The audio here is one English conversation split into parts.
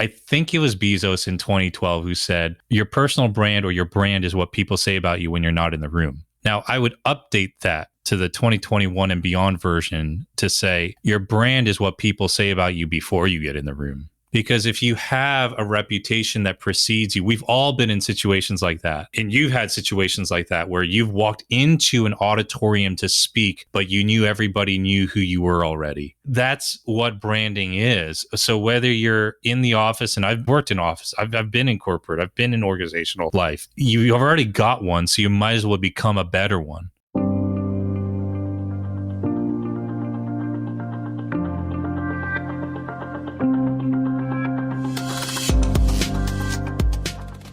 I think it was Bezos in 2012 who said, your personal brand or your brand is what people say about you when you're not in the room. Now, I would update that to the 2021 and beyond version to say, your brand is what people say about you before you get in the room. Because if you have a reputation that precedes you, we've all been in situations like that. And you've had situations like that where you've walked into an auditorium to speak, but you knew everybody knew who you were already. That's what branding is. So whether you're in the office, and I've worked in office, I've been in corporate, I've been in organizational life, you've already got one, so you might as well become a better one.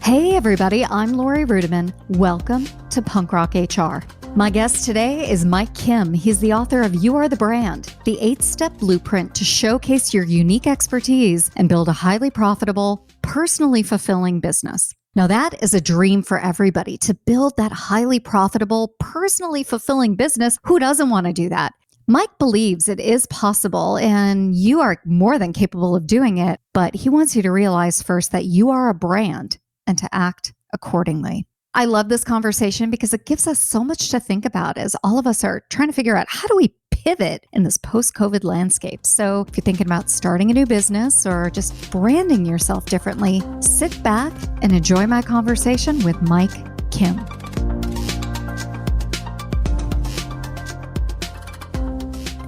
Hey everybody, I'm Lori Rudiman. Welcome to Punk Rock HR. My guest today is Mike Kim. He's the author of You Are the Brand, the 8-step blueprint to showcase your unique expertise and build a highly profitable, personally fulfilling business. Now that is a dream for everybody, to build that highly profitable, personally fulfilling business. Who doesn't want to do that? Mike believes it is possible and you are more than capable of doing it, but he wants you to realize first that you are a brand and to act accordingly. I love this conversation because it gives us so much to think about as all of us are trying to figure out how do we pivot in this post-COVID landscape. So if you're thinking about starting a new business or just branding yourself differently, sit back and enjoy my conversation with Mike Kim.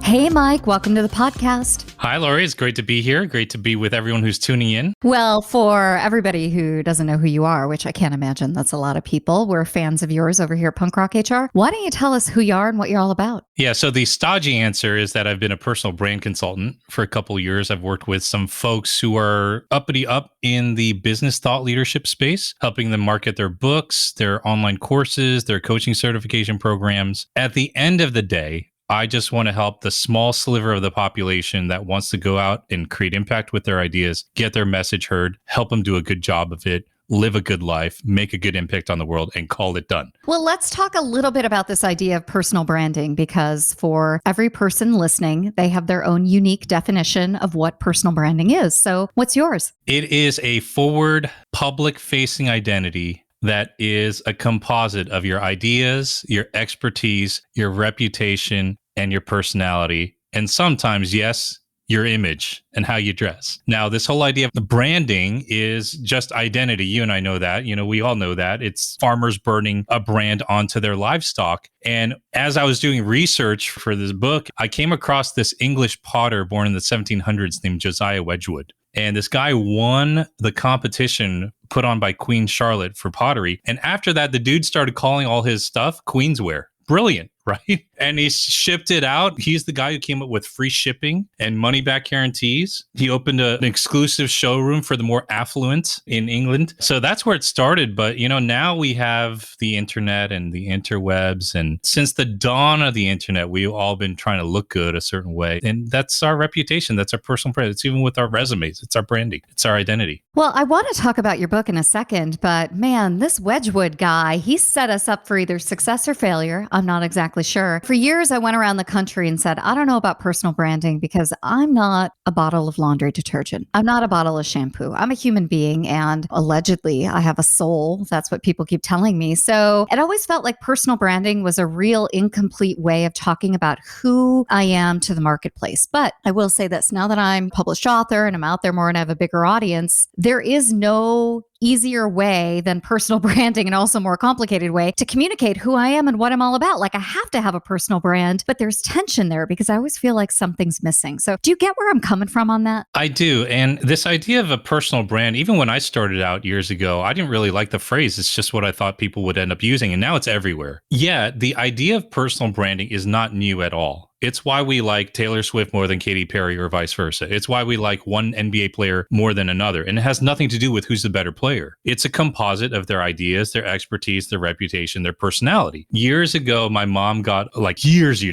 Hey, Mike, welcome to the podcast. Hi, Lori. It's great to be here. Great to be with everyone who's tuning in. Well, for everybody who doesn't know who you are, which I can't imagine that's a lot of people, we're fans of yours over here at Punk Rock HR. Why don't you tell us who you are and what you're all about? Yeah, so the stodgy answer is that I've been a personal brand consultant for a couple of years. I've worked with some folks who are uppity up in the business thought leadership space, helping them market their books, their online courses, their coaching certification programs. At the end of the day, I just want to help the small sliver of the population that wants to go out and create impact with their ideas, get their message heard, help them do a good job of it, live a good life, make a good impact on the world, and call it done. Well, let's talk a little bit about this idea of personal branding, because for every person listening, they have their own unique definition of what personal branding is. So what's yours? It is a forward, public-facing identity that is a composite of your ideas, your expertise, your reputation, and your personality. And sometimes, yes, your image and how you dress. Now, this whole idea of the branding is just identity. You and I know that. You know, we all know that. It's farmers burning a brand onto their livestock. And as I was doing research for this book, I came across this English potter born in the 1700s named Josiah Wedgwood. And this guy won the competition put on by Queen Charlotte for pottery. And after that, the dude started calling all his stuff Queensware. Brilliant, right? And he shipped it out. He's the guy who came up with free shipping and money back guarantees. He opened an exclusive showroom for the more affluent in England. So that's where it started. But, you know, now we have the internet and the interwebs. And since the dawn of the internet, we've all been trying to look good a certain way. And that's our reputation. That's our personal brand. It's even with our resumes. It's our branding. It's our identity. Well, I want to talk about your book in a second, but man, this Wedgwood guy, he set us up for either success or failure. I'm not exactly sure. For years, I went around the country and said, I don't know about personal branding because I'm not a bottle of laundry detergent. I'm not a bottle of shampoo. I'm a human being, and allegedly I have a soul. That's what people keep telling me. So it always felt like personal branding was a real incomplete way of talking about who I am to the marketplace. But I will say this, now that I'm a published author and I'm out there more and I have a bigger audience, there is no easier way than personal branding, and also more complicated way to communicate who I am and what I'm all about. Like, I have to have a personal brand, but there's tension there because I always feel like something's missing. So do you get where I'm coming from on that? I do. And this idea of a personal brand, even when I started out years ago, I didn't really like the phrase. It's just what I thought people would end up using. And now it's everywhere. Yeah, the idea of personal branding is not new at all. It's why we like Taylor Swift more than Katy Perry or vice versa. It's why we like one NBA player more than another. And it has nothing to do with who's the better player. It's a composite of their ideas, their expertise, their reputation, their personality. Years ago, my mom got,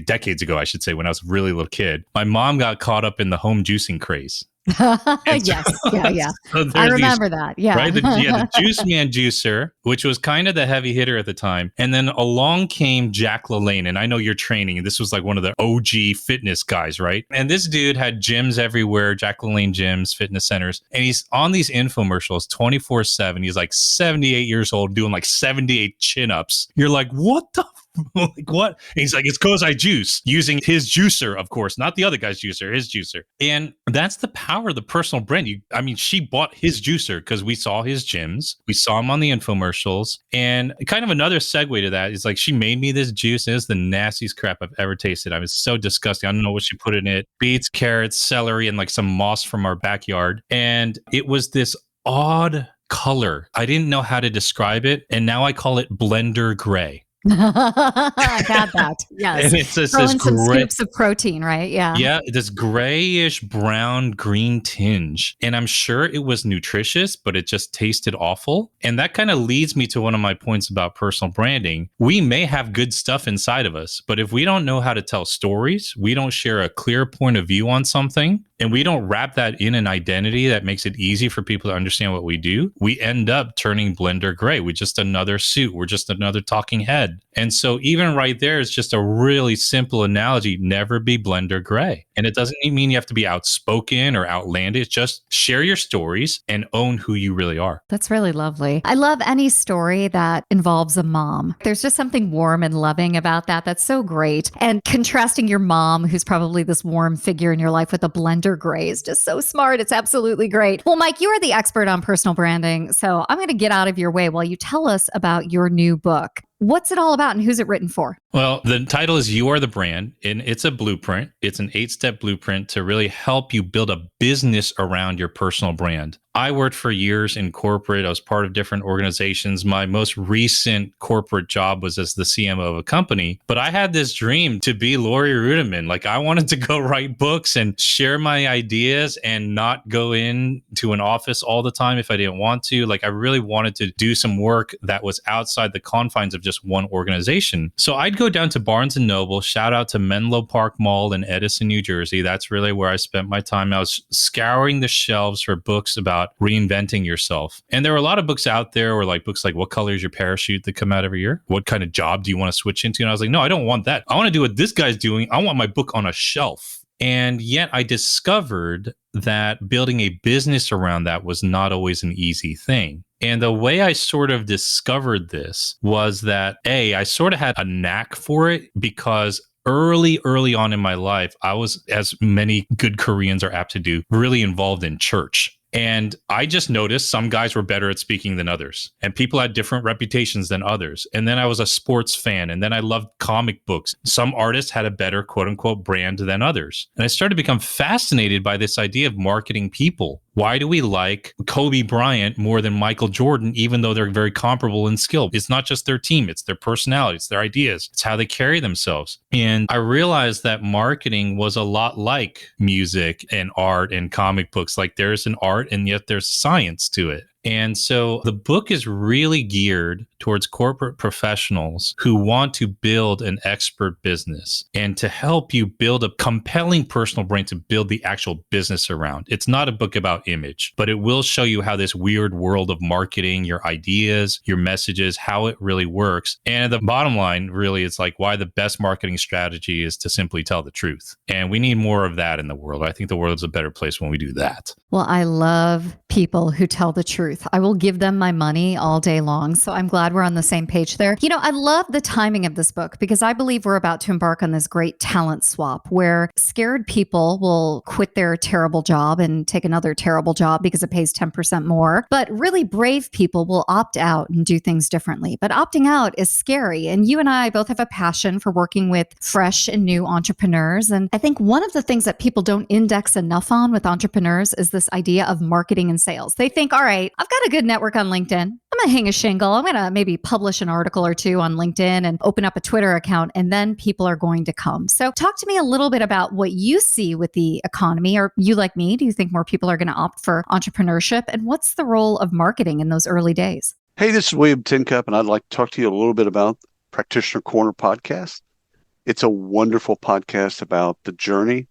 decades ago, I should say, when I was a really little kid, my mom got caught up in the home juicing craze. Yes. Yeah. So I remember that. Yeah. Right. The Juice Man juicer which was kind of the heavy hitter at the time. And then along came Jack LaLanne. And I know you're training, and this was like one of the OG fitness guys, right? And this dude had gyms everywhere, Jack LaLanne gyms, fitness centers. And he's on these infomercials 24/7. He's like 78 years old doing like 78 chin-ups. You're like, what the like what? And he's like, it's because I juice, using his juicer, of course, not the other guy's juicer, his juicer. And that's the power of the personal brand. She bought his juicer because we saw his gyms, we saw him on the infomercials. And kind of another segue to that is like, she made me this juice, and it's the nastiest crap I've ever tasted. I was so disgusting. I don't know what she put in it: beets, carrots, celery, and like some moss from our backyard. And it was this odd color. I didn't know how to describe it, and now I call it blender gray. I've had that. Yes. And it's this Throwing some gray, scoops of protein, right? Yeah. yeah, this grayish brown green tinge. And I'm sure it was nutritious, but it just tasted awful. And that kind of leads me to one of my points about personal branding. We may have good stuff inside of us, but if we don't know how to tell stories, we don't share a clear point of view on something, and we don't wrap that in an identity that makes it easy for people to understand what we do, we end up turning blender gray. We're just another suit. We're just another talking head. And so even right there is just a really simple analogy: never be blender gray. And it doesn't mean you have to be outspoken or outlandish. Just share your stories and own who you really are. That's really lovely. I love any story that involves a mom. There's just something warm and loving about that. That's so great. And contrasting your mom, who's probably this warm figure in your life, with a blender gray is just so smart. It's absolutely great. Well, Mike, you are the expert on personal branding, so I'm going to get out of your way while you tell us about your new book. What's it all about, and who's it written for? Well, the title is You Are the Brand, and it's a blueprint. It's an 8-step blueprint to really help you build a business around your personal brand. I worked for years in corporate. I was part of different organizations. My most recent corporate job was as the CMO of a company, but I had this dream to be Laurie Rudiman. Like, I wanted to go write books and share my ideas and not go into an office all the time if I didn't want to. Like, I really wanted to do some work that was outside the confines of just one organization. So I'd go down to Barnes and Noble, shout out to Menlo Park Mall in Edison, New Jersey. That's really where I spent my time. I was scouring the shelves for books about reinventing yourself. And there were a lot of books out there, or like books like What Color is Your Parachute that come out every year? What kind of job do you want to switch into? And I was like, no, I don't want that. I want to do what this guy's doing. I want my book on a shelf. And yet I discovered that building a business around that was not always an easy thing. And the way I sort of discovered this was that, I sort of had a knack for it because early on in my life, I was, as many good Koreans are apt to do, really involved in church. And I just noticed some guys were better at speaking than others, and people had different reputations than others. And then I was a sports fan, and then I loved comic books. Some artists had a better quote unquote brand than others. And I started to become fascinated by this idea of marketing people. Why do we like Kobe Bryant more than Michael Jordan, even though they're very comparable in skill? It's not just their team, it's their personality, it's their ideas, it's how they carry themselves. And I realized that marketing was a lot like music and art and comic books. Like, there's an art and yet there's science to it. And so the book is really geared towards corporate professionals who want to build an expert business and to help you build a compelling personal brand to build the actual business around. It's not a book about image, but it will show you how this weird world of marketing, your ideas, your messages, how it really works. And the bottom line really is like why the best marketing strategy is to simply tell the truth. And we need more of that in the world. I think the world is a better place when we do that. Well, I love people who tell the truth. I will give them my money all day long. So I'm glad we're on the same page there. You know, I love the timing of this book because I believe we're about to embark on this great talent swap where scared people will quit their terrible job and take another terrible job because it pays 10% more. But really brave people will opt out and do things differently. But opting out is scary. And you and I both have a passion for working with fresh and new entrepreneurs. And I think one of the things that people don't index enough on with entrepreneurs is this idea of marketing and sales. They think, all right, I've got a good network on LinkedIn. I'm going to hang a shingle. I'm going to maybe publish an article or two on LinkedIn and open up a Twitter account, and then people are going to come. So talk to me a little bit about what you see with the economy. Or you, like me, do you think more people are going to opt for entrepreneurship? And what's the role of marketing in those early days? Hey, this is William Tincup, and I'd like to talk to you a little bit about Practitioner Corner podcast. It's a wonderful podcast about the journey,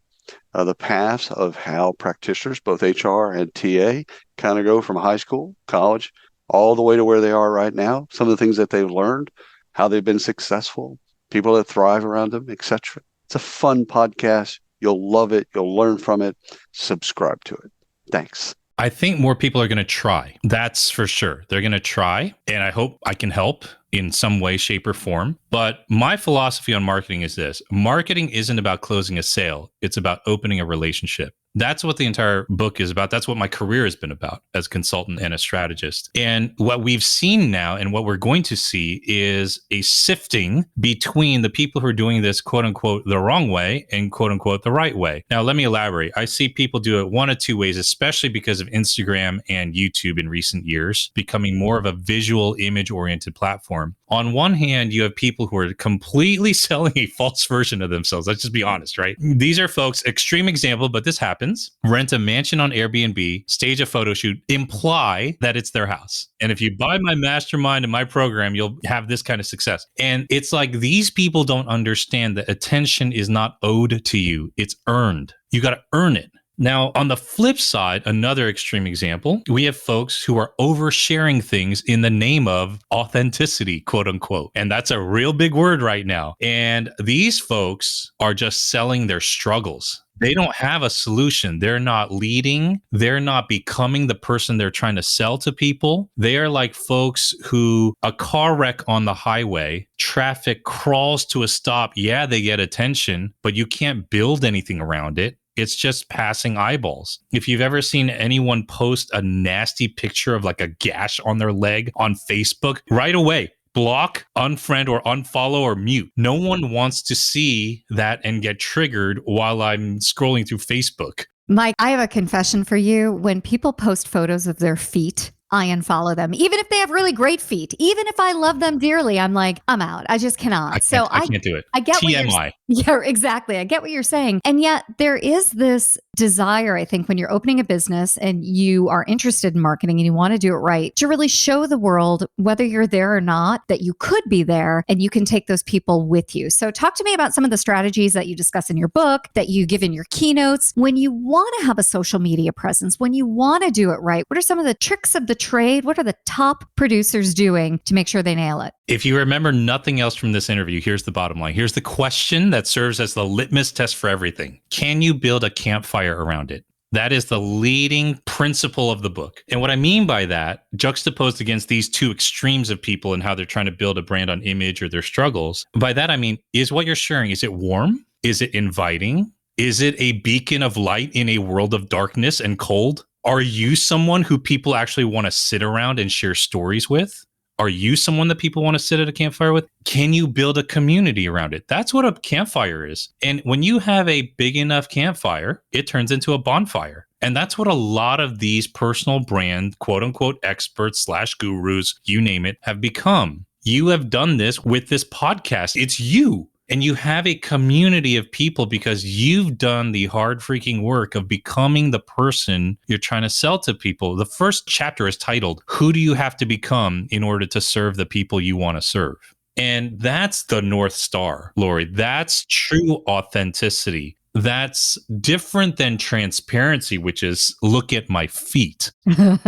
the paths of how practitioners, both HR and TA, kind of go from high school, college, all the way to where they are right now, some of the things that they've learned, how they've been successful, people that thrive around them, etc. It's a fun podcast. You'll love it. You'll learn from it. Subscribe to it. Thanks. I think more people are going to try. That's for sure. They're going to try, and I hope I can help in some way, shape, or form. But my philosophy on marketing is this: marketing isn't about closing a sale. It's about opening a relationship. That's what the entire book is about. That's what my career has been about as a consultant and a strategist. And what we've seen now and what we're going to see is a sifting between the people who are doing this, quote unquote, the wrong way and quote unquote, the right way. Now, let me elaborate. I see people do it one of two ways, especially because of Instagram and YouTube in recent years, becoming more of a visual image oriented platform. On one hand, you have people who are completely selling a false version of themselves. Let's just be honest, right? These are folks, extreme example, but this happens. Rent a mansion on Airbnb, stage a photo shoot, imply that it's their house. And if you buy my mastermind and my program, you'll have this kind of success. And it's like these people don't understand that attention is not owed to you. It's earned. You got to earn it. Now, on the flip side, another extreme example, we have folks who are oversharing things in the name of authenticity, quote unquote. And that's a real big word right now. And these folks are just selling their struggles. They don't have a solution. They're not leading. They're not becoming the person they're trying to sell to people. They are like folks who a car wreck on the highway, traffic crawls to a stop. Yeah, they get attention, but you can't build anything around it. It's just passing eyeballs. If you've ever seen anyone post a nasty picture of like a gash on their leg on Facebook, right away, block, unfriend, or unfollow or mute. No one wants to see that and get triggered while I'm scrolling through Facebook. Mike, I have a confession for you. When people post photos of their feet, I unfollow them. Even if they have really great feet, even if I love them dearly, I'm like, I'm out. I just cannot. I can't do it. I get TMI. Yeah, exactly. I get what you're saying. And yet there is this desire, I think, when you're opening a business and you are interested in marketing and you want to do it right, to really show the world, whether you're there or not, that you could be there and you can take those people with you. So talk to me about some of the strategies that you discuss in your book, that you give in your keynotes. When you want to have a social media presence, when you want to do it right, what are some of the tricks of the trade? What are the top producers doing to make sure they nail it? If you remember nothing else from this interview, here's the bottom line. Here's the question that serves as the litmus test for everything. Can you build a campfire around it? That is the leading principle of the book. And what I mean by that, juxtaposed against these two extremes of people and how they're trying to build a brand on image or their struggles, by that I mean, is what you're sharing, is it warm? Is it inviting? Is it a beacon of light in a world of darkness and cold? Are you someone who people actually want to sit around and share stories with? Are you someone that people want to sit at a campfire with? Can you build a community around it? That's what a campfire is. And when you have a big enough campfire, it turns into a bonfire. And that's what a lot of these personal brand, quote unquote, experts / gurus, you name it, have become. You have done this with this podcast. It's you. And you have a community of people because you've done the hard freaking work of becoming the person you're trying to sell to people. The first chapter is titled, Who Do You Have to Become in Order to Serve the People You Want to Serve? And that's the North Star, Lori. That's true authenticity. That's different than transparency, which is look at my feet. But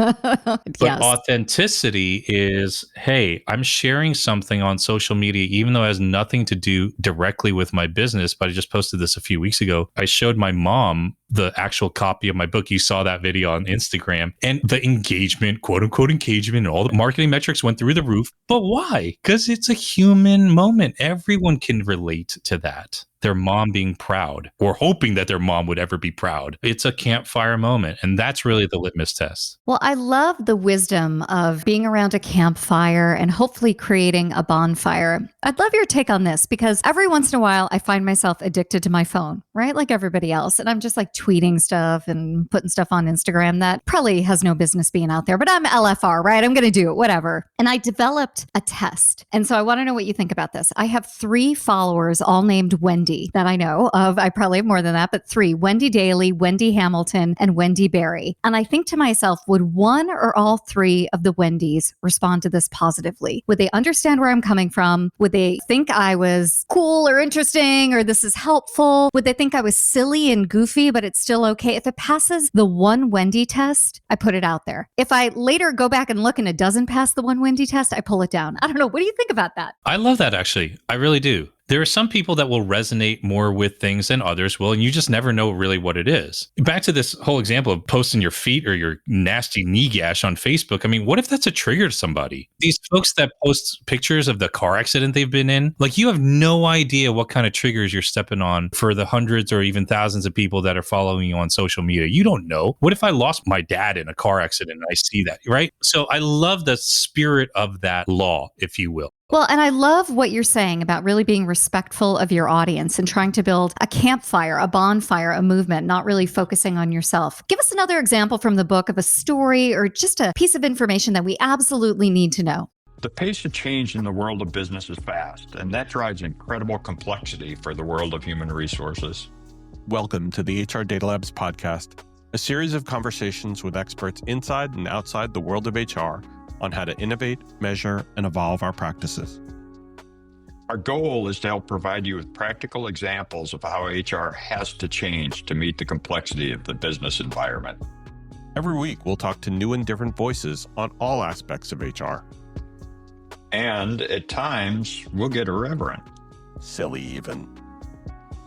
yes. Authenticity is, hey, I'm sharing something on social media, even though it has nothing to do directly with my business. But I just posted this a few weeks ago. I showed my mom the actual copy of my book. You saw that video on Instagram, and the engagement, quote unquote engagement, and all the marketing metrics went through the roof. But why? Because it's a human moment. Everyone can relate to that. Their mom being proud or hoping that their mom would ever be proud. It's a campfire moment. And that's really the litmus test. Well, I love the wisdom of being around a campfire and hopefully creating a bonfire. I'd love your take on this because every once in a while I find myself addicted to my phone, right? Like everybody else. And I'm just like tweeting stuff and putting stuff on Instagram that probably has no business being out there, but I'm LFR, right? I'm going to do it, whatever. And I developed a test. And so I want to know what you think about this. I have 3 followers all named Wendy that I know of. I probably have more than that, but 3, Wendy Daly, Wendy Hamilton, and Wendy Berry. And I think to myself, would one or all 3 of the Wendys respond to this positively? Would they understand where I'm coming from? Would Would they think I was cool or interesting or this is helpful? Would they think I was silly and goofy, but it's still okay? If it passes the one Wendy test, I put it out there. If I later go back and look and it doesn't pass the one Wendy test, I pull it down. I don't know. What do you think about that? I love that, actually. I really do. There are some people that will resonate more with things than others will, and you just never know really what it is. Back to this whole example of posting your feet or your nasty knee gash on Facebook. I mean, what if that's a trigger to somebody? These folks that post pictures of the car accident they've been in, like you have no idea what kind of triggers you're stepping on for the hundreds or even thousands of people that are following you on social media. You don't know. What if I lost my dad in a car accident and I see that, right? So I love the spirit of that law, if you will. Well, and I love what you're saying about really being respectful of your audience and trying to build a campfire, a bonfire, a movement, not really focusing on yourself. Give us another example from the book of a story or just a piece of information that we absolutely need to know. The pace of change in the world of business is fast, and that drives incredible complexity for the world of human resources. Welcome to the HR Data Labs podcast, a series of conversations with experts inside and outside the world of HR on how to innovate, measure, and evolve our practices. Our goal is to help provide you with practical examples of how HR has to change to meet the complexity of the business environment. Every week, we'll talk to new and different voices on all aspects of HR. And at times, we'll get irreverent. Silly even.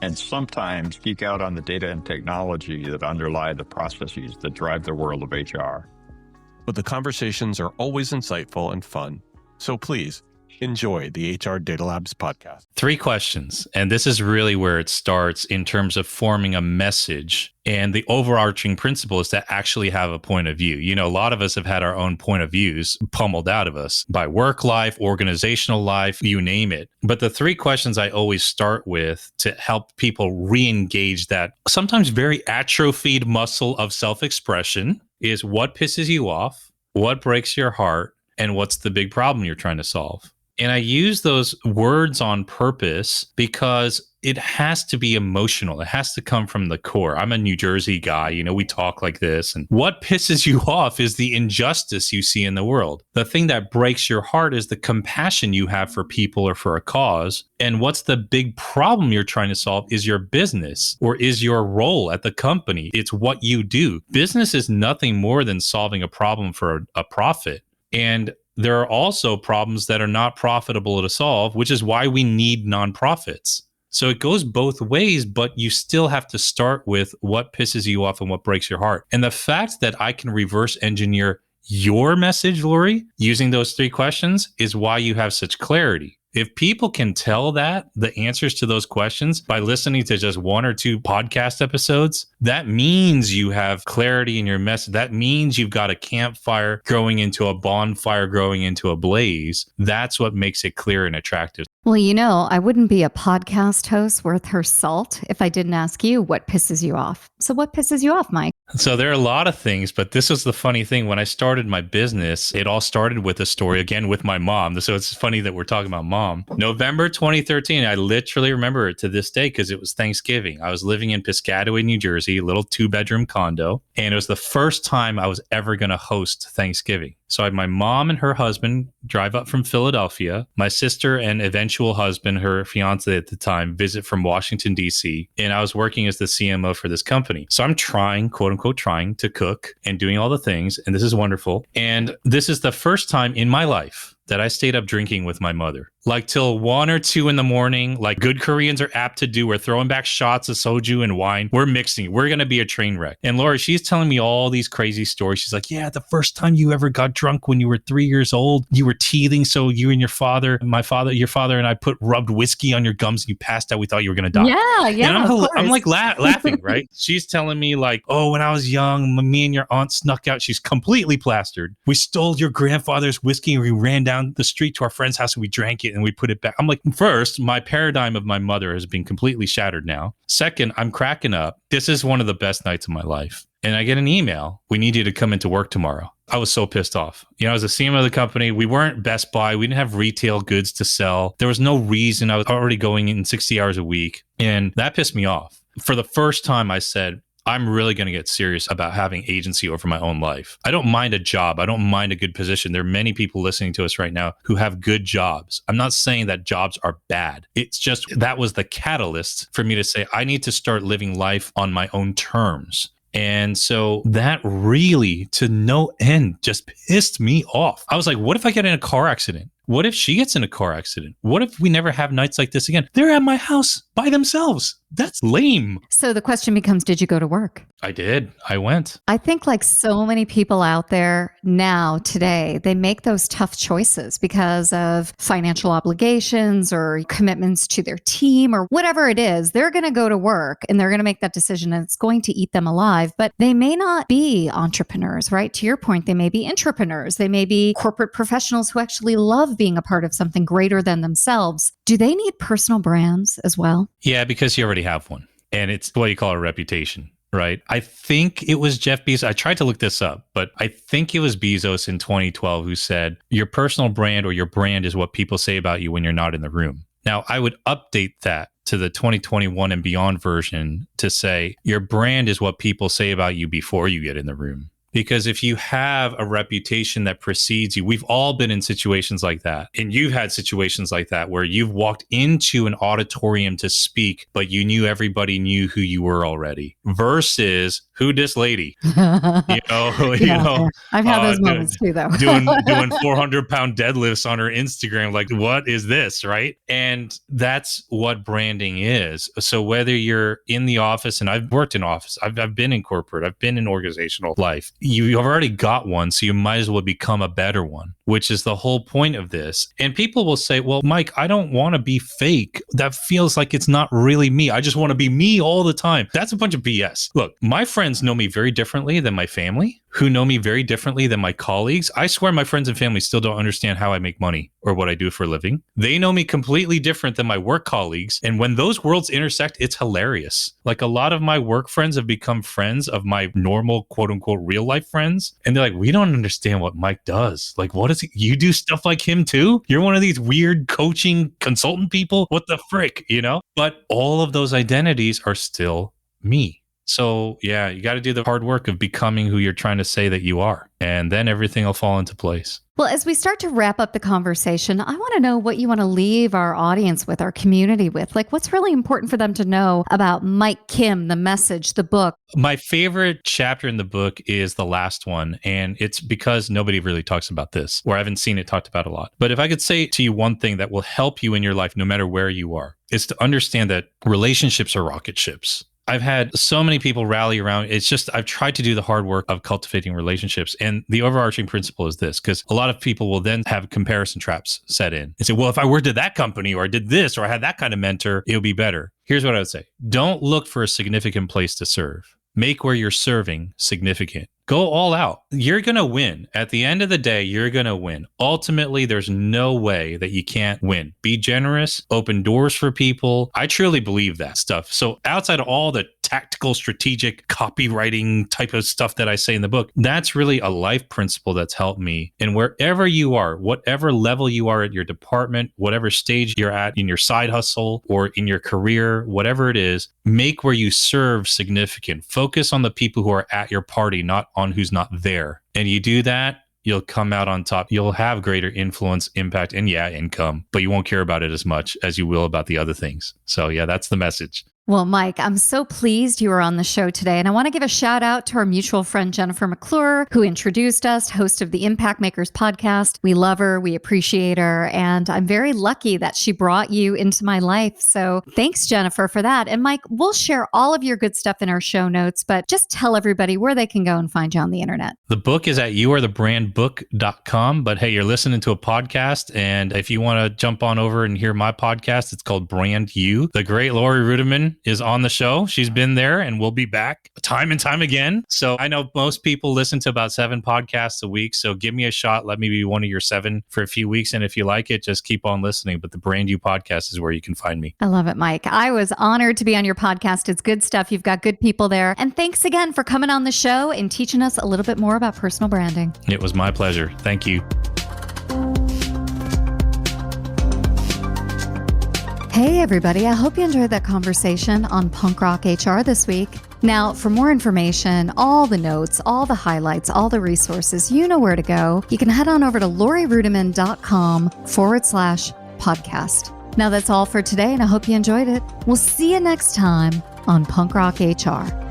And sometimes geek out on the data and technology that underlie the processes that drive the world of HR. But the conversations are always insightful and fun. So please, enjoy the HR Data Labs podcast. 3 questions. And this is really where it starts in terms of forming a message. And the overarching principle is to actually have a point of view. You know, a lot of us have had our own point of views pummeled out of us by work life, organizational life, you name it. But the 3 questions I always start with to help people re-engage that sometimes very atrophied muscle of self-expression is what pisses you off, what breaks your heart, and what's the big problem you're trying to solve. And I use those words on purpose because it has to be emotional. It has to come from the core. I'm a New Jersey guy. You know, we talk like this. And what pisses you off is the injustice you see in the world. The thing that breaks your heart is the compassion you have for people or for a cause. And what's the big problem you're trying to solve is your business or is your role at the company. It's what you do. Business is nothing more than solving a problem for a profit. And there are also problems that are not profitable to solve, which is why we need nonprofits. So it goes both ways, but you still have to start with what pisses you off and what breaks your heart. And the fact that I can reverse engineer your message, Lori, using those 3 questions is why you have such clarity. If people can tell that the answers to those questions by listening to just 1 or 2 podcast episodes, that means you have clarity in your message. That means you've got a campfire growing into a bonfire, growing into a blaze. That's what makes it clear and attractive. Well, you know, I wouldn't be a podcast host worth her salt if I didn't ask you what pisses you off. So what pisses you off, Mike? So there are a lot of things, but this was the funny thing. When I started my business, it all started with a story, again, with my mom. So it's funny that we're talking about mom. November 2013, I literally remember it to this day because it was Thanksgiving. I was living in Piscataway, New Jersey, a little 2-bedroom condo. And it was the first time I was ever going to host Thanksgiving. So I had my mom and her husband drive up from Philadelphia. My sister and eventual husband, her fiance at the time, visit from Washington, D.C. And I was working as the CMO for this company. So I'm trying, quote unquote, trying to cook and doing all the things. And this is wonderful. And this is the first time in my life that I stayed up drinking with my mother, like till 1 or 2 in the morning, like good Koreans are apt to do. We're throwing back shots of soju and wine. We're mixing. We're going to be a train wreck. And Laura, she's telling me all these crazy stories. She's like, yeah, the first time you ever got drunk when you were 3 years old, you were teething. So you and your father and I rubbed whiskey on your gums and you passed out. We thought you were going to die. Yeah. And I'm like laughing, right? She's telling me like, oh, when I was young, me and your aunt snuck out. She's completely plastered. We stole your grandfather's whiskey and we ran down the street to our friend's house and we drank it and we put it back. I'm like, first, my paradigm of my mother has been completely shattered now. Second, I'm cracking up. This is one of the best nights of my life. And I get an email. We need you to come into work tomorrow. I was so pissed off. You know, as a CMO of the company, we weren't Best Buy. We didn't have retail goods to sell. There was no reason. I was already going in 60 hours a week. And that pissed me off. For the first time, I said, I'm really going to get serious about having agency over my own life. I don't mind a job. I don't mind a good position. There are many people listening to us right now who have good jobs. I'm not saying that jobs are bad. It's just that was the catalyst for me to say, I need to start living life on my own terms. And so that really, to no end, just pissed me off. I was like, what if I get in a car accident? What if she gets in a car accident? What if we never have nights like this again? They're at my house by themselves. That's lame. So the question becomes, did you go to work? I did. I went. I think like so many people out there now today, they make those tough choices because of financial obligations or commitments to their team or whatever it is. They're going to go to work and they're going to make that decision and it's going to eat them alive, but they may not be entrepreneurs, right? To your point, they may be intrapreneurs. They may be corporate professionals who actually love being a part of something greater than themselves. Do they need personal brands as well? Yeah, because you already have one. And it's what you call a reputation, right? I think it was Jeff Bezos. I tried to look this up, but I think it was Bezos in 2012 who said, your personal brand or your brand is what people say about you when you're not in the room. Now, I would update that to the 2021 and beyond version to say, your brand is what people say about you before you get in the room. Because if you have a reputation that precedes you, we've all been in situations like that. And you've had situations like that where you've walked into an auditorium to speak, but you knew everybody knew who you were already versus who this lady, I've had those moments too, though. doing 400-pound deadlifts on her Instagram. Like, what is this? Right. And that's what branding is. So whether you're in the office, and I've worked in office, I've been in corporate, I've been in organizational life. You've already got one, so you might as well become a better one, which is the whole point of this. And people will say, well, Mike, I don't want to be fake. That feels like it's not really me. I just want to be me all the time. That's a bunch of BS. Look, my friends know me very differently than my family, who know me very differently than my colleagues. I swear my friends and family still don't understand how I make money or what I do for a living. They know me completely different than my work colleagues. And when those worlds intersect, it's hilarious. Like a lot of my work friends have become friends of my normal, quote unquote, real life friends. And they're like, we don't understand what Mike does. Like, what is he? You do stuff like him too? You're one of these weird coaching consultant people? What the frick, But all of those identities are still me. So yeah, you got to do the hard work of becoming who you're trying to say that you are. And then everything will fall into place. Well, as we start to wrap up the conversation, I want to know what you want to leave our audience with, our community with. Like, what's really important for them to know about Mike Kim, the message, the book? My favorite chapter in the book is the last one. And it's because nobody really talks about this, or I haven't seen it talked about a lot. But if I could say to you one thing that will help you in your life, no matter where you are, is to understand that relationships are rocket ships. I've had so many people rally around. It's just, I've tried to do the hard work of cultivating relationships. And the overarching principle is this, because a lot of people will then have comparison traps set in and say, well, if I worked at that company or I did this or I had that kind of mentor, it would be better. Here's what I would say. Don't look for a significant place to serve. Make where you're serving significant. Go all out. You're going to win. At the end of the day, you're going to win. Ultimately, there's no way that you can't win. Be generous, open doors for people. I truly believe that stuff. So outside of all the tactical, strategic, copywriting type of stuff that I say in the book, that's really a life principle that's helped me. And wherever you are, whatever level you are at your department, whatever stage you're at in your side hustle or in your career, whatever it is, make where you serve significant. Focus on the people who are at your party, not on who's not there. And you do that, you'll come out on top. You'll have greater influence, impact, and income, but you won't care about it as much as you will about the other things. So yeah, that's the message. Well, Mike, I'm so pleased you were on the show today. And I want to give a shout out to our mutual friend, Jennifer McClure, who introduced us, host of the Impact Makers podcast. We love her. We appreciate her. And I'm very lucky that she brought you into my life. So thanks, Jennifer, for that. And Mike, we'll share all of your good stuff in our show notes, but just tell everybody where they can go and find you on the internet. The book is at youarethebrandbook.com. But hey, you're listening to a podcast. And if you want to jump on over and hear my podcast, it's called Brand You. The great Lori Rudiman is on the show. She's been there and will be back time and time again. So I know most people listen to about 7 podcasts a week. So give me a shot. Let me be one of your 7 for a few weeks. And if you like it, just keep on listening. But the Brand You podcast is where you can find me. I love it, Mike. I was honored to be on your podcast. It's good stuff. You've got good people there. And thanks again for coming on the show and teaching us a little bit more about personal branding. It was my pleasure. Thank you. Hey, everybody. I hope you enjoyed that conversation on Punk Rock HR this week. Now, for more information, all the notes, all the highlights, all the resources, you know where to go. You can head on over to lorirudiman.com/podcast. Now, that's all for today, and I hope you enjoyed it. We'll see you next time on Punk Rock HR.